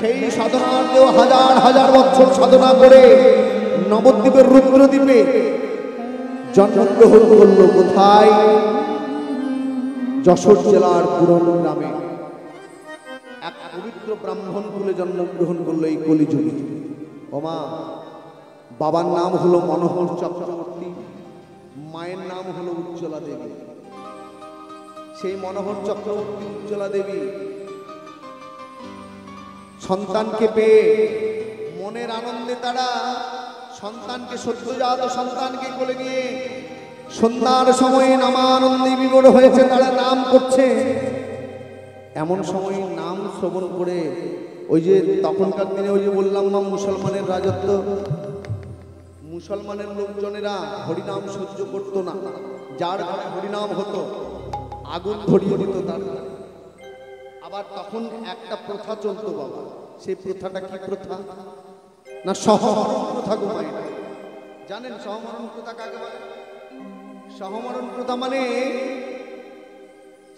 সেই সাধনার্থেও হাজার হাজার বছর সাধনা করে নবদ্বীপের রুদ্রদ্বীপে জন্মগ্রহণ করলো। কোথায়? যশোর জেলার পুরন গ্রামে এক পবিত্র ব্রাহ্মণ কুলে জন্মগ্রহণ করলো এই কলিযুগে। ওমা, বাবার নাম হলো মনোহর চক্রবর্তী, মায়ের নাম হলো উজ্জ্বলা দেবী। সেই মনোহর চক্রবর্তী উজ্জ্বলা দেবী সন্তানকে পেয়ে মনের আনন্দে তারা সন্তানকে, সদ্যজাত সন্তানকে কোলে নিয়ে সন্ধ্যার সময়ে নামানন্দে বিভোর হয়েছে। তারা নাম করছে। এমন সময় নাম শ্রবণ করে ওই যে তখনকার দিনে ওই যে বললাম না মুসলমানের রাজত্ব, মুসলমানের লোকজনেরা হরিনাম সহ্য করতো না। যার ঘরে হরিনাম হতো আগুন ধরিয়ে দিত তার। আবার তখন একটা প্রথা চলতো বাবা। সেই প্রথাটা কি প্রথা? না সহমরণ প্রথা। ঘুমায় জানেন সহমরণ প্রথা কাকে বলে? সহমরণ প্রথা মানে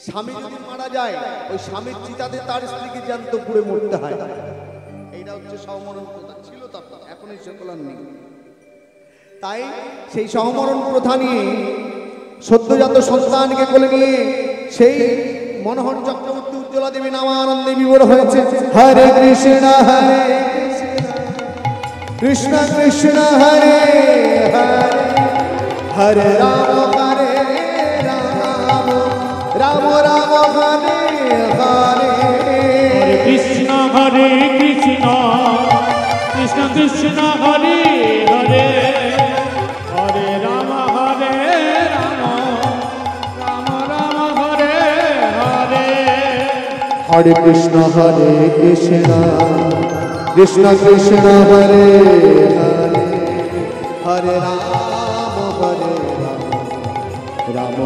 স্বামী যদি মারা যায় ওই স্বামীর চিতাতে তার স্ত্রীকে জ্যান্ত পুড়ে মরতে হয়। এইটা হচ্ছে সহমরণ প্রথা। ছিল তখন, এখন এই সকল নেই। তাই সেই সহমরণ প্রথা নিয়ে সদ্যজাত সন্তানকে কোলে নিয়ে সেই মনোহর চক্রবর্তী উজ্জ্বলা দেবী নামানন্দে বিভোর হয়েছে। হরে কৃষ্ণ হরে কৃষ্ণ কৃষ্ণ হরে হরে হরে রাম হরে রাম রাম রাম হরে হরে কৃষ্ণ হরে কৃষ্ণ কৃষ্ণ কৃষ্ণ হরে হরে হরে রাম রাম রাম হরে হরে। হরে কৃষ্ণ হরে কৃষ্ণ কৃষ্ণ কৃষ্ণ হরে হরে হরে রাম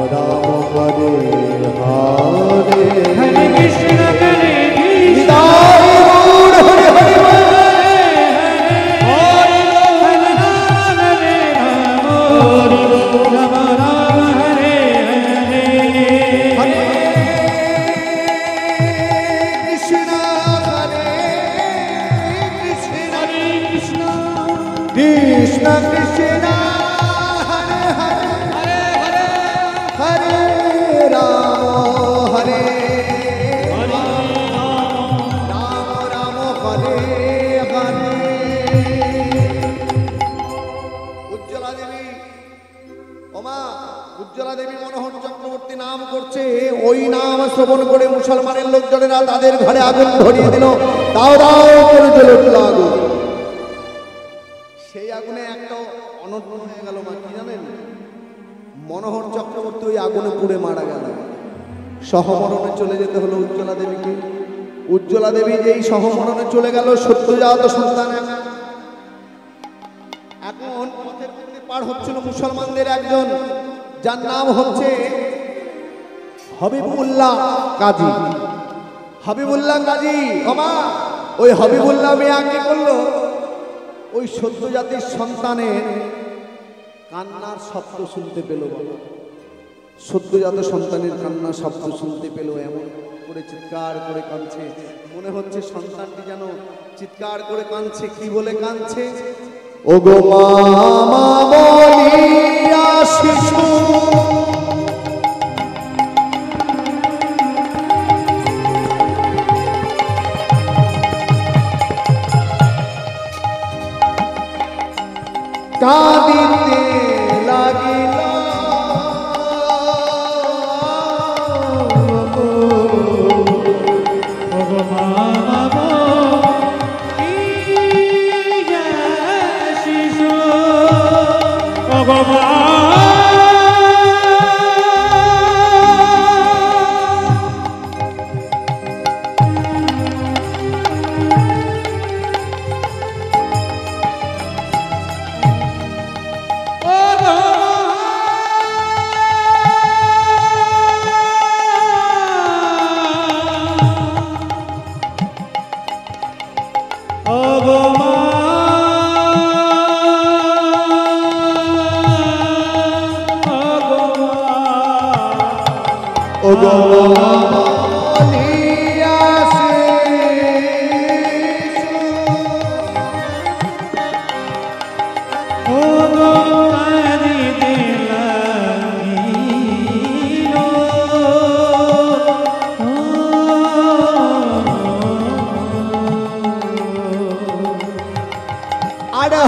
রাম রাম হরে হরে। হরে কৃষ্ণ হরে কৃষ্ণ হরে হরে কৃষ্ণ কৃষ্ণ হরে হরে হরে রাম হরে রাম রাম হরে হরে। উজ্জ্বলা দেবী, ওমা উজ্জ্বলা দেবী মনোহর চক্রবর্তী নাম করছে। ওই নাম শ্রবণ করে মুসলমানের লোকজনেরা তাদের ঘরে আগুন ধরিয়ে দিল। দাও দাও করে জ্বলে উঠল আগুন। সেই আগুনে একটা অনর্থ হয়ে গেল। মা কি জানেন? মনোহর চক্রবর্তী ওই আগুনে পুড়ে মারা গেল। সহমরণে চলে যেতে হলো উজ্জ্বলা দেবীকে। উজ্জ্বলা দেবী যেই সহমরণে চলে গেল, সদ্যজাত সন্তান এখন পথের মধ্যে পার হচ্ছিল মুসলমানদের একজন, যার নাম হচ্ছে হাবিবুল্লাহ কাজী। হাবিবুল্লাহ কাজী, ওমা ওই হাবিবুল্লাহ মিয়া কি করলো? ওই সদ্যজাতির সন্তানের কান্নার শব্দ শুনতে পেল। বাবা সদ্যজাত সন্তানের কান্নার শব্দ শুনতে পেল। এমন করে চিৎকার করে কাঁদছে, মনে হচ্ছে সন্তানটি যেন চিৎকার করে কাঁদছে। কি বলে কাঁদছে? ও গো মামা বলিয়া শিশু কাঁদিতে লাগিল। ও গো বলিয়া শিশু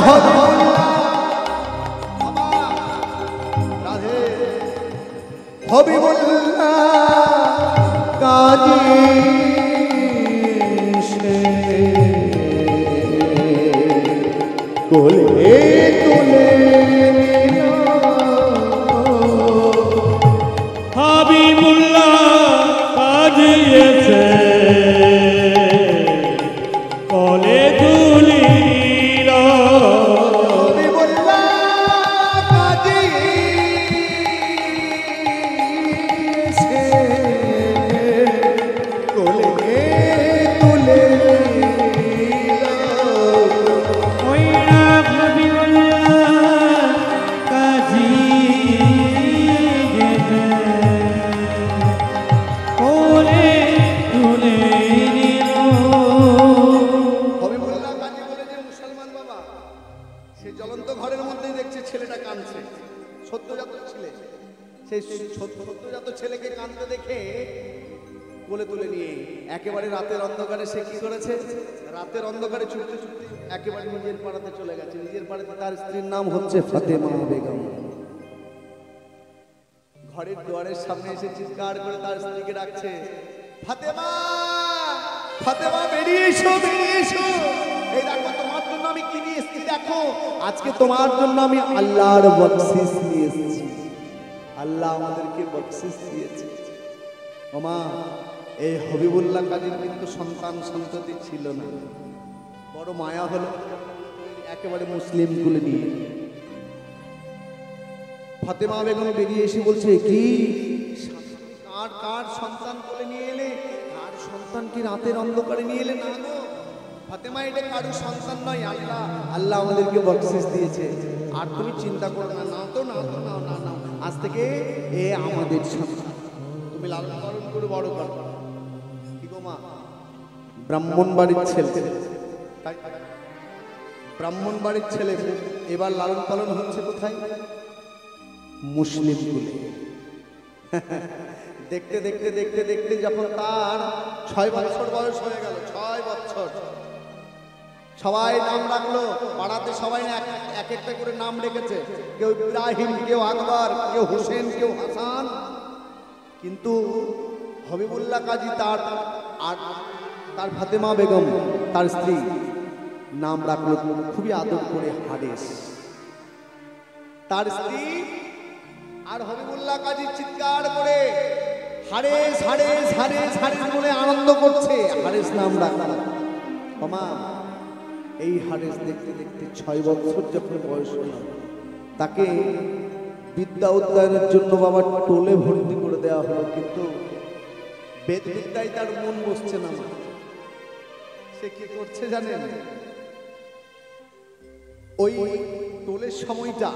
হবিবুল্লাহ রাধে হবিবুল্লাহ কাজী কোলে তুলে হাবিবুল্লাহ কাজিয়েছে কোলে তুলিল হবিবুল্লাহ কাজী কোলে তুলে ওই হাবিবুল্লাহ কাজিয়েছে কোলে তুলে নিল হবিবুল্লাহ কাজী বলে যে মুসলমান বাবা সে জ্বলন্ত ঘরের মধ্যেই দেখছে ছেলেটা কাঁদছে, সদ্যজাত ছেলে। সেই সদ্যজাত ছেলেকে কাঁদতে দেখে কোলে তুলে নিয়ে একেবারে রাতের অন্ধকারে সে কি করেছে, রাতের অন্ধকারে ছুটতে ছুটতে একেবারে নিজের পাড়াতে চলে গেছে। নিজের পাড়াতে তার স্ত্রীর নাম হচ্ছে ফাতেমা বেগম। ঘরের দুয়ারের সামনে এসে চিৎকার করে তার স্ত্রীকে ডাকছে, ফাতেমা ফাতেমা বেরিয়ে এসো, বেরিয়ে এসো। এই দেখো তোমার জন্য আমি কি নিয়ে এসেছি, দেখো আজকে তোমার জন্য আমি আল্লাহর বকশিস নিয়ে এসেছি। আল্লাহ আমাদেরকে বকশিস দিয়েছে। ওমা এই হবিবুল্লাহ কাজীর কিন্তু সন্তান সন্ততি ছিল না, বড় মায়া হলো একেবারে মুসলিম কুলে নিয়ে। ফাতেমা বেগম বেরিয়ে এসে বলছে, কি কার কার সন্তান কোলে নিয়ে এলে, কার সন্তান কি রাতের অন্ধকারে নিয়ে এলে? না গো ফাতেমা, এটা কারো সন্তান নয়, আল্লাহ আল্লাহ আমাদেরকে বকশিস দিয়েছে। আর তুমি চিন্তা করো না, নাও তো নাও তো নাও না নাও, আজ থেকে এ আমাদের সন্তান, তুমি লালন পালন করে বড় করো। কি গো মা, ব্রাহ্মণ বাড়ির ছেলে, ব্রাহ্মণ বাড়ির ছেলে এবার লালন পালন হচ্ছে কোথায়? মুসলিম কুলে। দেখতে দেখতে দেখতে দেখতে যখন তার 6 বছর বয়স হয়ে গেল, 6 বছর, সবাই নাম রাখলো পাড়াতে, সবাই এক একটা করে নাম রেখেছে, কেউ ইব্রাহিম, কেউ আকবর, কেউ হোসেন, কেউ হাসান। কিন্তু হবিবুল্লাহ কাজী তার আর তার ফাতেমা বেগম তার স্ত্রী নাম রাখলো খুবই আদর করে হারেস। তার স্ত্রী আর হবিবুল্লাহ কাজী চিৎকার করে হারেস হারেস হারেস হারেস বলে আনন্দ করছে, হারেস নাম রাখলো। মামা এই হারেস দেখতে দেখতে 6 বছর যখন বয়স হল, তাকে বিদ্যা উদ্যানের জন্য বাবা টোলে ভর্তি করে দেওয়া হলো। কিন্তু বেদ বিদ্যায় তার মন বসছে না। সে কি করছে জানেন? ওই টোলের সময়টা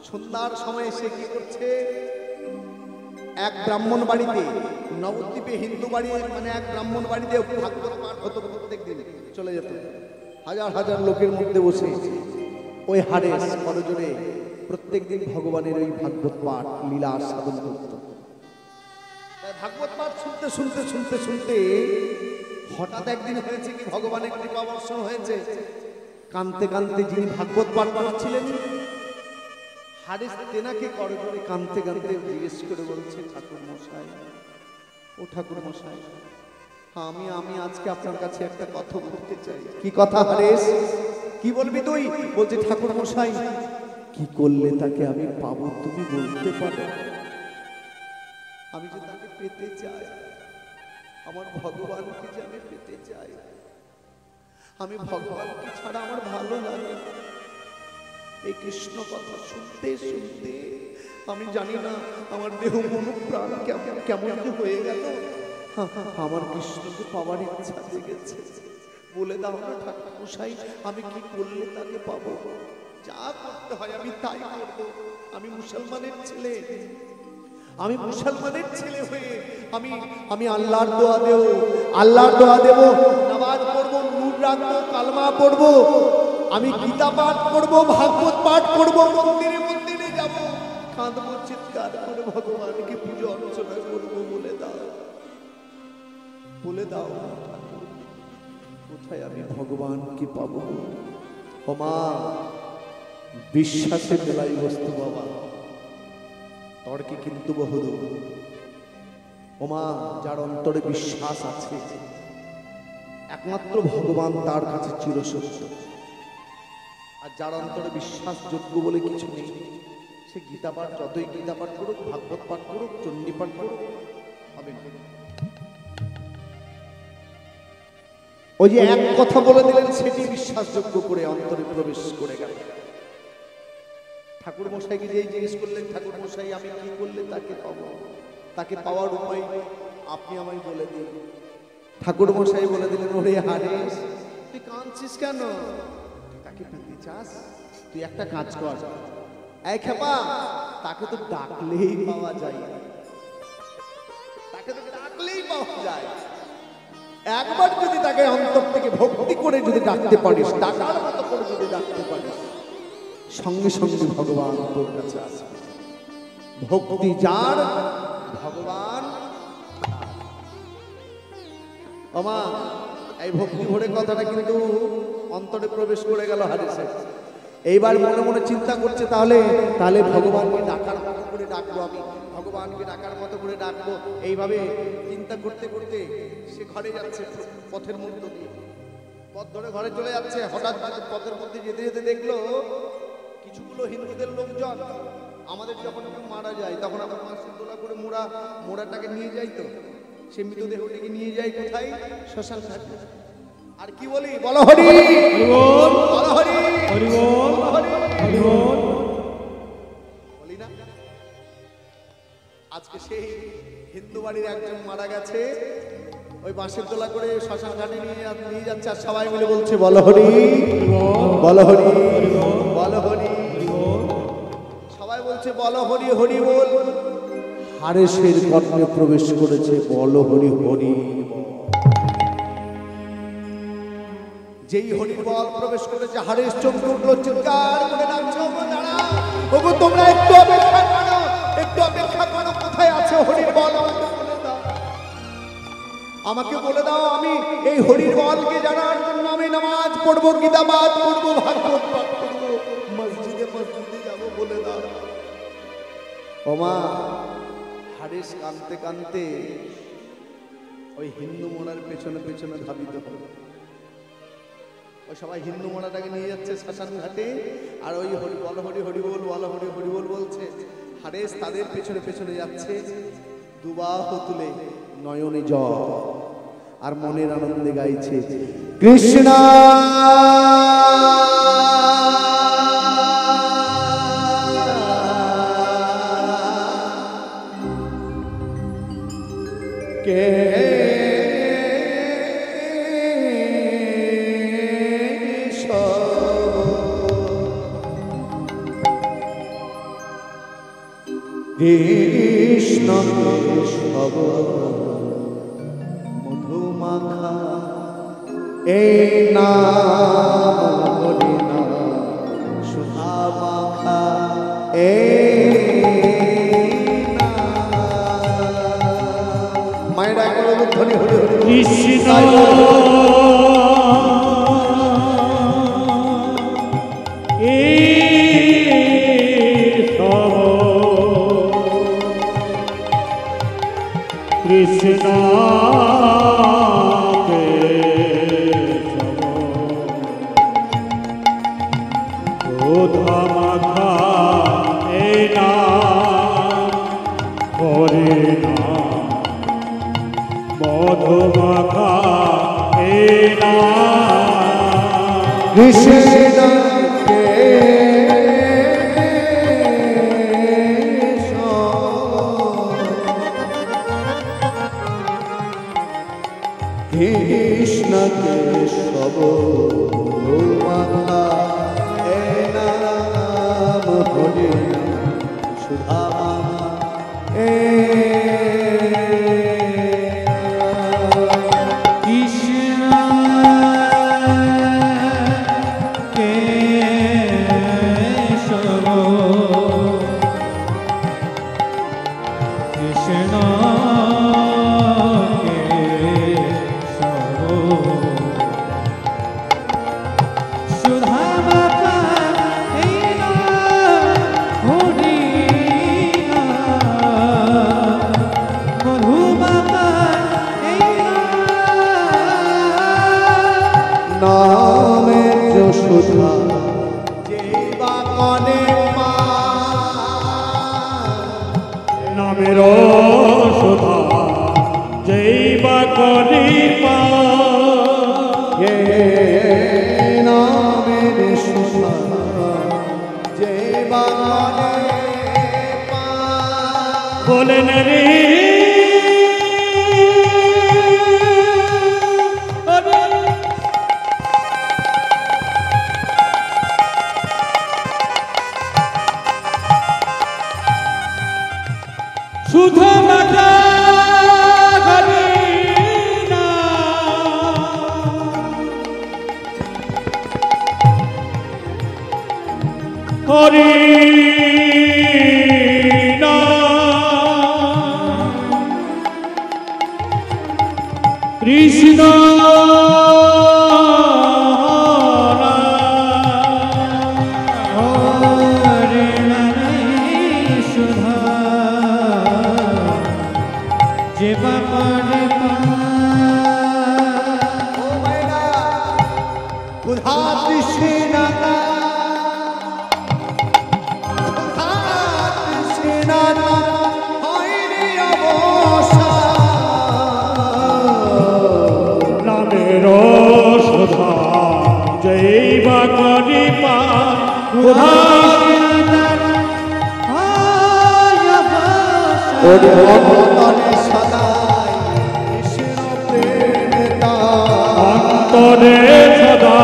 সন্ধ্যার সময় সে কি করছে, এক ব্রাহ্মণ বাড়িতে, নবদ্বীপে হিন্দু বাড়ি, মানে এক ব্রাহ্মণ বাড়িতে ভাগবত পাঠ হতো প্রত্যেক দিন, চলে যেত হাজার হাজার লোকের মধ্যে বসে ওই হারেস করজোরে প্রত্যেক দিন ভগবানের ওই ভাগবত পাঠ লীলা সাধন করত। ভাগবত পাঠ শুনতে শুনতে শুনতে শুনতে হঠাৎ একদিন হয়েছে কি, ভগবানের কৃপা বর্ষণ হয়েছে। কানতে কানতে যিনি ভাগবত পাঠ করছিলেন, হারেস তেনাকে করজোরে কানতে কানতে জিজ্ঞেস করে বলছে, ঠাকুর মশাই, ও ঠাকুর মশাই, আমি আমি আজকে আপনার কাছে একটা কথা বলতে চাই। কি কথা হারেস? কি বলবি তুই? বলছে, ঠাকুর মশাই, কি করলে তাকে আমি পাবো তুমি বলতে পারো? আমি যে তাকে পেতে চাই, আমার ভগবানকে যে আমি পেতে চাই, আমি ভগবানকে ছাড়া আমার ভালো লাগে না। এই কৃষ্ণ কথা শুনতে শুনতে আমি জানি না আমার দেহ মন প্রাণ কেমন কি হয়ে গেল। আমার কৃষ্ণকে পাওয়ার ইচ্ছা জেগেছে। বলে দাও না ঠাকুর মশাই, আমি কি করলে তাকে পাবো? যা করতে হয় আমি তাই করবো। আমি মুসলমানের ছেলে, আমি মুসলমানের ছেলে হয়ে আমি আল্লাহর দোয়া দেব, আল্লাহর দোয়া দেব, নামাজ পড়বো, নূর রাখবো, কালমা পড়বো, আমি গীতা পাঠ করবো, ভাগবত পাঠ করবো, মন্দিরে মন্দিরে যাব, কাঁদবো, চিৎকার করে ভগবানকে পুজো অর্চনা করবো। বলে দাও, বলে দাও কোথায় আমি ভগবানকে পাবো? ও মা, বিশ্বাসে মেলাই বস্তু বাবা, তর্কে কিন্তু বহুদূর। ও মা, যার অন্তরে বিশ্বাস আছে একমাত্র ভগবান তার কাছে চিরসত্য। আর যার অন্তরে বিশ্বাসযোগ্য বলে কিছু নেই, সে গীতা পাঠ, যতই গীতা পাঠ করুক, ভাগবত পাঠ করুক, চণ্ডী পাঠ করুক, হবে না। ওই যে এক কথা বলে দিলেন, সেটি বিশ্বাসযোগ্য করে অন্তরে প্রবেশ করে গেল। ঠাকুর মশাইকে যেই জিজ্ঞেস করলেন, ঠাকুর মশাই আমি কি করলে তাকে পাবো, তাকে পাওয়ার উপায় আপনি আমায় বলে দিন। ঠাকুর মশাই বলে দিলেন, ওরে হারেস, তুই কাঁদছিস কেন? তাকে পেতে চাস? তুই একটা কাজ কর, এই খেপা, তাকে তো ডাকলেই পাওয়া যায়, তাকে তো ডাকলেই পাওয়া যায়। একবার যদি তাকে অন্তর থেকে ভক্তি করে যদি ডাকতে পারিস, ডাকার মতো করে যদি ডাকতে পারিস, সঙ্গে সঙ্গে ভগবান তোর কাছে আসবে। ভক্তি যার, ভগবান। ওমা, এই ভক্তি ভরে কথাটা কিন্তু অন্তরে প্রবেশ করে গেল হারিসে। এইবার মনে মনে চিন্তা করছে, তাহলে ভগবানকে ডাকার মতো করে ডাকবো, আমি ভগবানকে ডাকার মতো করে ডাকবো। এইভাবে চিন্তা করতে করতে সে ঘরে যাচ্ছে, পথের মধ্য দিয়ে পথ ধরে ঘরে চলে যাচ্ছে। হঠাৎ পথের মধ্যে যেতে যেতে দেখলো কিছুগুলো হিন্দুদের লোকজন, আমাদের যখন কেউ মারা যায় তখন আমরা মাসের দোলা করে মোড়াটাকে নিয়ে যাই, তো সে মৃতদেহটিকে নিয়ে যাই কোথায়? শ্মশান ঘাটে। আর কি বলি, বলো হরি বল, বলো হরি বল, হরি বল বলি না। আজকে সেই হিন্দু বাড়ির একজন মারা গেছে, ওই বাঁশের দোলা করে শ্মশান ঘাটে নিয়ে যাচ্ছে, আর সবাই মিলে বলছে বলো হরি বলো হরি বলো হরি। সবাই বলছে বলো হরি হরি বল। হারেসের কর্ণে প্রবেশ করেছে বলো হরি হরি। যেই হরির বল প্রবেশ করেছে, হারেস চমকে উঠলো, চিৎকার করে ডাকছে, ওগো তোমরা একটু অপেক্ষা করো, একটু অপেক্ষা করো, কোথায় আছে হরির বল আমাকে বলে দাও। আমি এই হরির বলকে জানার জন্য আমি নামাজ পড়বো, গীতা পাঠ করবো, ভাগবত পাঠ করবো, মসজিদে যাবো, বলে দাও। ওমা, হারেস কাঁদতে কাঁদতে ওই হিন্দু মোড়ার পেছনে পেছনে ধাবিত হলো। ওই সবাই হিন্দু মোড়াটাকে নিয়ে যাচ্ছে শ্মশান ঘাটে, আর ওই হরি বলো হরি হরি বল, বলো হরি হরি বল বলছে। হারেস তাদের পেছনে পেছনে যাচ্ছে, দুবাহু তুলে নয়নে জল, আর মনের আনন্দে গাইছে কৃষ্ণ কে কৃষ্ণ কেশব মধুমাখা, এই নাম হরি নাম সুধা মাখা, মায়েরা একবার ধ্বনি হরি হরি কৃষ্ণ কৃষ্ণ সুধা মাখা, এই নাম হরি নাম মধু মাখা, এই নাম কৃষ্ণ কৃষ্ণ কেশব মধুমাখা, এই নাম হরি নাম সুধা মাখা, কৃষ্ণ নামের যশোধা যেই বা কনে পায়, নামের সুধা যেই বা করি পায়, নামের সুধা যেই বা কনে পায়। বলেন রে সুধা মাখা হরি কৃষ্ণ যে বাপারে ক্ষুধা তৃষ্ণা হয়নি অবসান, নামের সুধা যেই বা করি পায়, ওরে অন্তরে সদাই কৃষ্ণ প্রেম তার, অন্তরে সদা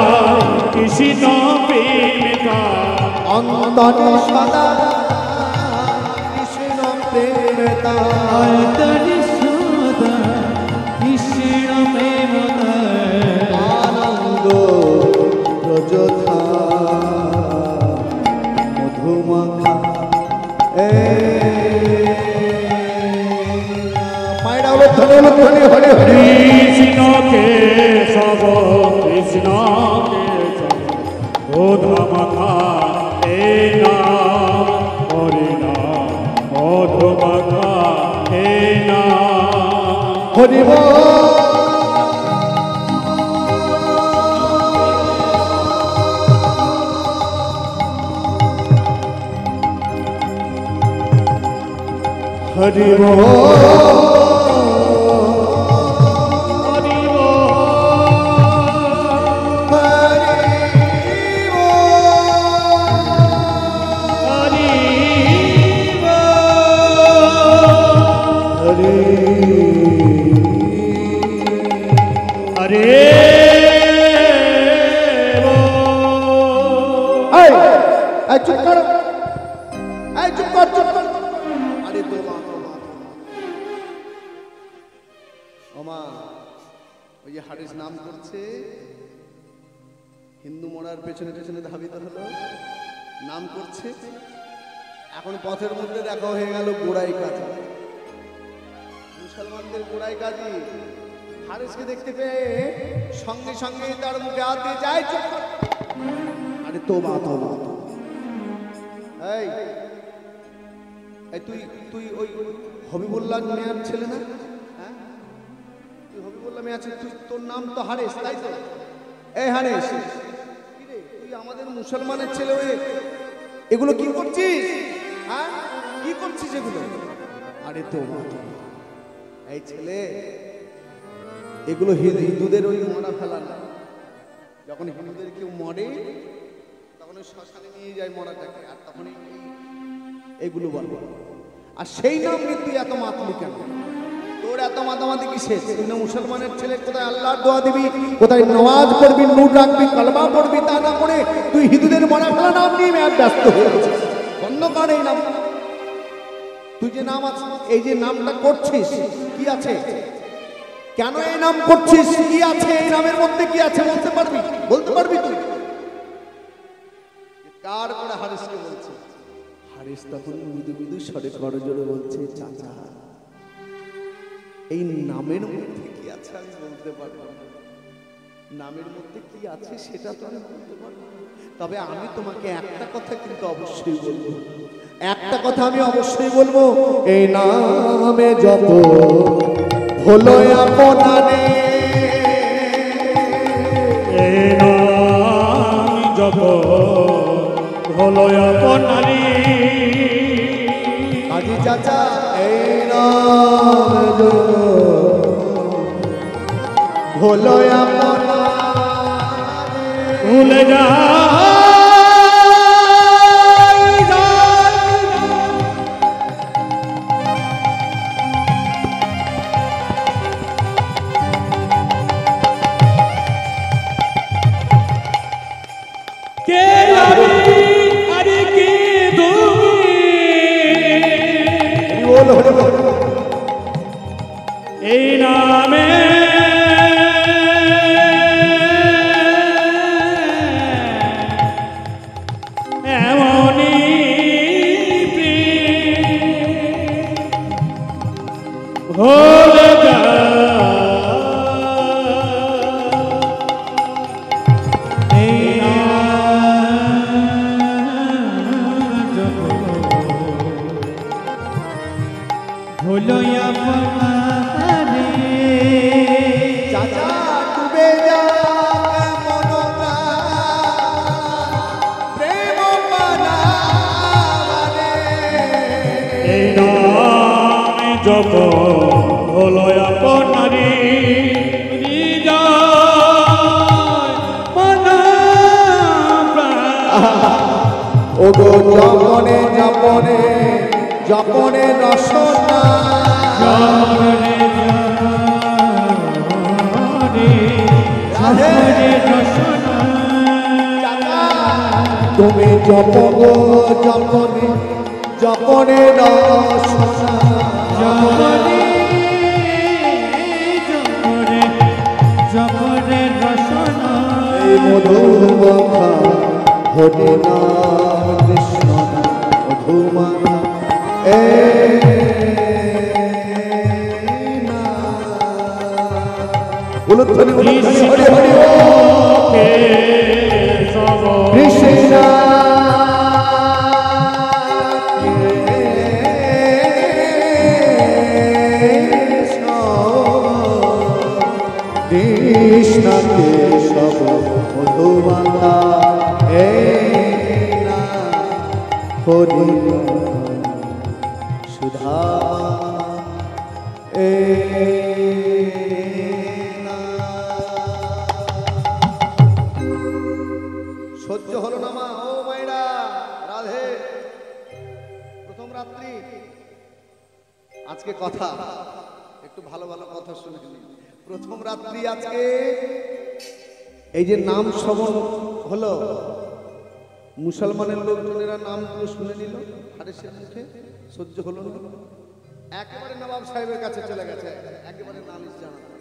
কৃষ্ণ প্রেমিকা, অন্তরে সদাই কৃষ্ণ প্রেম তার, আনন্দ ব্রজধা মধুমাখা পায়রা হলো ধনে হরে হরে হরে কৃষ্ণকে সব কৃষ্ণকে সুধা মাখা এই নাম হরি নাম মধু মাখা এই নাম হরি বল। হরি বল হরি হরে চুপ কর, চুপ কর, চুপ কর। আরে তোমা ওমা ওই যে হারিস নাম করছে, হিন্দু মরার পেছনে পেছনে ধাবিত হলো, নাম করছে। এখন পথের মধ্যে দেখা হয়ে গেল গোড়াই কাজী, মুসলমানদের গোড়াই কাজী হারিসকে দেখতে পেয়ে সঙ্গে সঙ্গে তার মুখে হাত দিয়ে যায়, চুপ কর। আরে তোবা তোবা, এই এই তুই তুই ওই হবিবুল্লাহ মিয়ার ছেলে না? হ্যাঁ, তুই হবিবুল্লাহ মিয়া ছেলে, তুই তোর নাম তো হারিস তাই তো? এই হারিস, কি রে তুই আমাদের মুসলমানের ছেলে হয়ে এগুলো কি করছিস? হ্যাঁ, কি করছিস এগুলো? আরে তো এই ছেলে, এগুলো হিন্দুদের ওই মরা ফেলা না। যখন হিন্দুদের কেউ মরে তখন ওই শ্মশানে নিয়ে যায় মরাটাকে, আর তখন এইগুলো বলবো। আর সেই নাম নিয়ে তুই এত মাতলি কেন? তোর এত মাতামাতি কিসের? তুই না মুসলমানের ছেলে, কোথায় আল্লাহর দোয়া দিবি, কোথায় নামাজ পড়বি, নূর রাখবি, কালমা পড়বি, তা না করে তুই হিন্দুদের মরা ফেলা নাম নিয়ে ব্যস্ত হয়ে গেছিস। বন্ধ কর এই নাম। তুই যে নাম আছে, এই যে নামটা করছিস, কি আছে? কেন এই নাম করছিস? কি আছে এই নামের মধ্যে? কি আছে বলতে পারবি? বলতে পারবি তুই? কার করে হারিসকে বলছে? হারিস তখন মৃদু মৃদু স্বরে করজোড়ে বলছে, চাচা এই নামের মধ্যে কি আছে আমি বলতে পারবো না। নামের মধ্যে কি আছে সেটা তো আমি বলতে পারবো না। তবে আমি তোমাকে একটা কথা কিন্তু অবশ্যই বলবো, একটা কথা আমি অবশ্যই বলবো, এই নামে যত হলো আপনারে, এই জপ হলো আপনারি কাজী চাচা এই নাম জপ হলো আপনারি ভুলে যা এই নামে এমনি ভুলে যা এই ভুলো আপনারে চাচা ডুবে যাক মন প্রেম পানারে এই নামে জপ হলো আপনারি ও গো জপনে জপনে জপনে রসনা তুমি জপ গো জপনে জপনে রসনা এই মধুমাখা হরে নাম কৃষ্ণ মধুমাখা উলুধ্বনি উলুধ্বনি হরি হরি কৃষ্ণ কৃষ্ণ কেশব মধুমাখা হরি সুধা সহ্য হলো না মা ও মাইরা রাধে প্রথম রাত্রি আজকে কথা একটু ভালো ভালো কথা শুনে প্রথম রাত্রি আজকে এই যে নাম শ্রবণ হলো মুসলমানের লোকজনেরা নামগুলো শুনে নিল হারেসের মুখে সহ্য হলো না একেবারে নবাব সাহেবের কাছে চলে গেছে একেবারে নালিশ জানাতে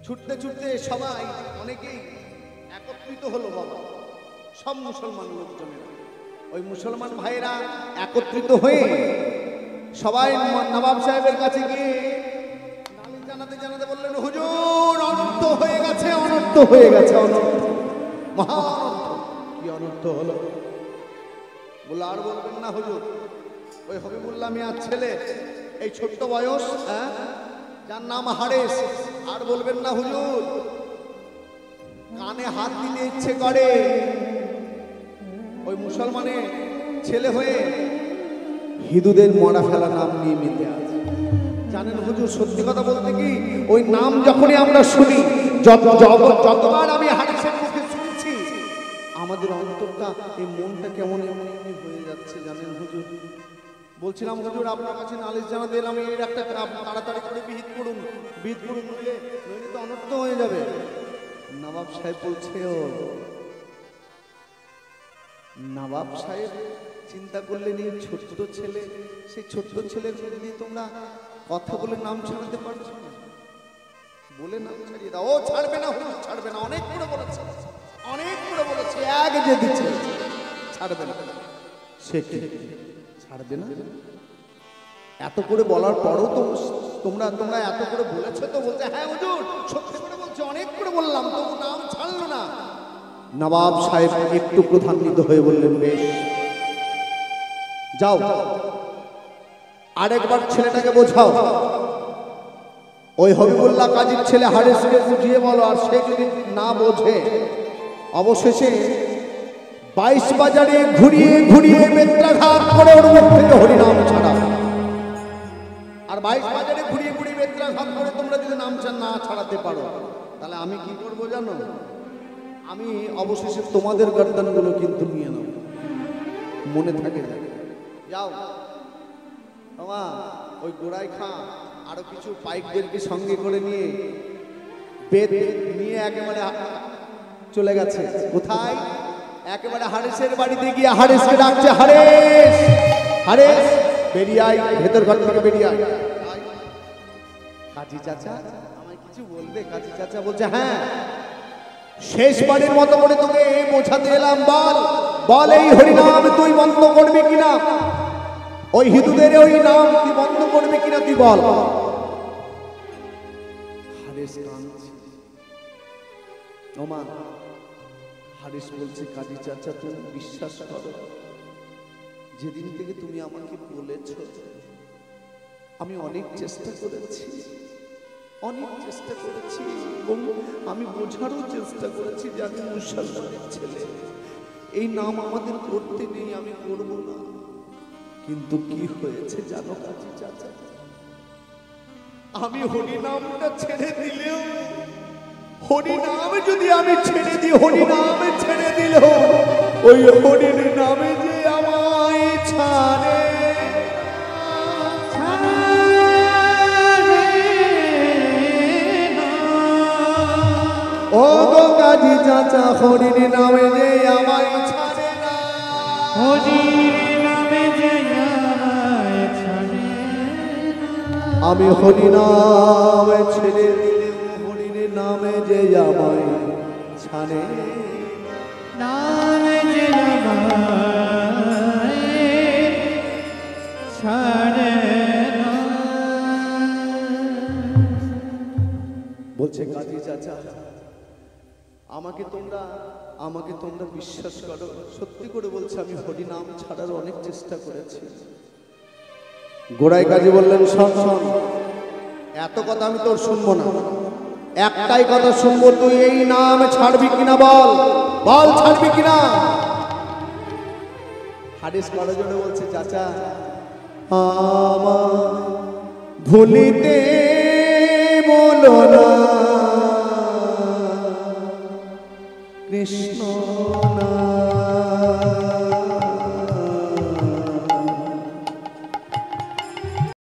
ছুটতে ছুটতে সবাই অনেকেই একত্রিত হলো বাবা সব মুসলমান লোকজনেরা ওই মুসলমান ভাইরা একত্রিত হয়ে সবাই নবাব সাহেবের কাছে গিয়ে নালিশ জানাতে জানাতে বললেন হুজুর অনর্থ হয়ে গেছে অনর্থ হয়ে গেছে অনর্থ মহা কি অনর্থ হলো বলে আর বলবেন না হুজুর ওই হবিবুল্লাহ মিয়ার ছেলে এই ছোট্ট বয়স যার নাম হারেস আর বলবেন না হুজুর কানে হাত দিতে ইচ্ছে করে ওই মুসলমানের ছেলে হয়ে হিন্দুদের মরা ফেলা নাম নিয়ে মিলতে আছে জানেন হুজুর সত্যি কথা বলতে কি ওই নাম যখনই আমরা শুনি যতবার আমি হারেসের মুখে শুনছি আমাদের অন্তরটা এই মনটা কেমন এমন এমনি হয়ে যাচ্ছে জানেন হুজুর বলছিলাম হুজুর আপনার কাছে নালিশ জানাতে এলাম এর একটা তাড়াতাড়ি করে বিহিত করুন নইলে তো অনর্থ হয়ে যাবে নবাব সাহেব বলছে ও নবাব সাহেব চিন্তা করলেন এই ছোট্ট ছেলে সেই ছোট্ট ছেলের মুখ দিয়ে তোমরা কথা বলে নাম ছাড়াতে পারছো না বলে নাম ছাড়িয়ে দাও ও ছাড়বে না হুজুর ছাড়বে না অনেক করে বলেছে এক যে দিচ্ছে ছাড়বে না সে কি ছাড়বে না এত করে বলার পরও তো তোমরা এত করে বলেছো তো বলছে হ্যাঁ হুজুর সত্যি করে বলছে অনেক করে বললাম তবু নাম ছাড়লো না নবাব সাহেব একটু ক্রোধান্বিত হয়ে বললেন বেশ যাও আরেকবার ছেলেটাকে বোঝাও ওই হবিবুল্লাহ কাজীর ছেলে হারেসকে বুঝিয়ে বলো আর সে যদি না বোঝে অবশেষে 22 বাজারে ঘুরিয়ে ঘুরিয়ে বেত্রাঘাত করে ওর মুখ থেকে হরিনাম ছাড়া। আর 22 বাজারে ঘুরিয়ে ঘুরিয়ে বেত্রাঘাত করে তোমরা যদি নাম না ছাড়াতে পারো, তাহলে আমি কি করবো জানো? আমি অবশেষে তোমাদের গর্দানগুলো কিন্তু নিয়ে নেব, মনে থাকে। যাও বাবা, ওই গোড়াই খাঁ আরো কিছু পাইকদেরকে সঙ্গে করে নিয়ে বেদ নিয়ে একেবারে চলে গেছে। কোথায়? একেবারে হারেসের বাড়িতে গিয়ে হারেসকে ডাকছে, হারেস হারেস বেরিয়ে আয়, ভেতর ঘর থেকে বেরিয়ে আয়। কাজী চাচা আমায় কিছু বলবে? কাজী চাচা বলছে, হ্যাঁ, শেষবারের মতো করে তোকে বোঝাতে এলাম, বল বল এই হরিনাম তুই বন্ধ করবি কিনা, ওই হিন্দুদের ওই নাম তুই বন্ধ করবি কিনা, তুই বল। হারেস কাঁদছে। ওমা, হারেস বলছে, কাজী চাচা তুমি বিশ্বাস করো, যেদিন থেকে তুমি আমাকে বলেছ আমি অনেক চেষ্টা করেছি, অনেক চেষ্টা করেছি, এবং আমি বোঝারও চেষ্টা করেছি যে আমি মুসলমানের ছেলে, এই নাম আমাদের করতে নেই, আমি করব না। কিন্তু কি হয়েছে জানো কাজী চাচা? আমি হরিনামটা ছেড়ে দিলেও, হরিনামে যদি আমি ছেড়ে দিই, হরিনামে ছেড়ে দিল ওই হরির নামে যে আমায় ছাড়ে, ও গো কাজী চাচা, হরির নামে যে আমায় ছাড়ে না, হরির নামে যে আমায় ছাড়ে না। আমি হরিনামে ছেড়ে দিলে হরির নামে যে আমায় ছাড়ে, নামে যে আমায় ছাড়ে না। বলছে কাজী চাচা, আমাকে তোমরা বিশ্বাস করো, সত্যি করে বলছে আমি হরিনাম ছাড়ার অনেক চেষ্টা করেছি। গোড়াই কাজী বললেন, শোন শোন, এত কথা আমি তোর শুনবো না, একটাই কথা শুনবো, তুই এই নাম ছাড়বি কিনা বল, বল ছাড়বি কিনা। হারিস কারো জন্য বলছে, চাচা আমার ভুলিতে বলো না,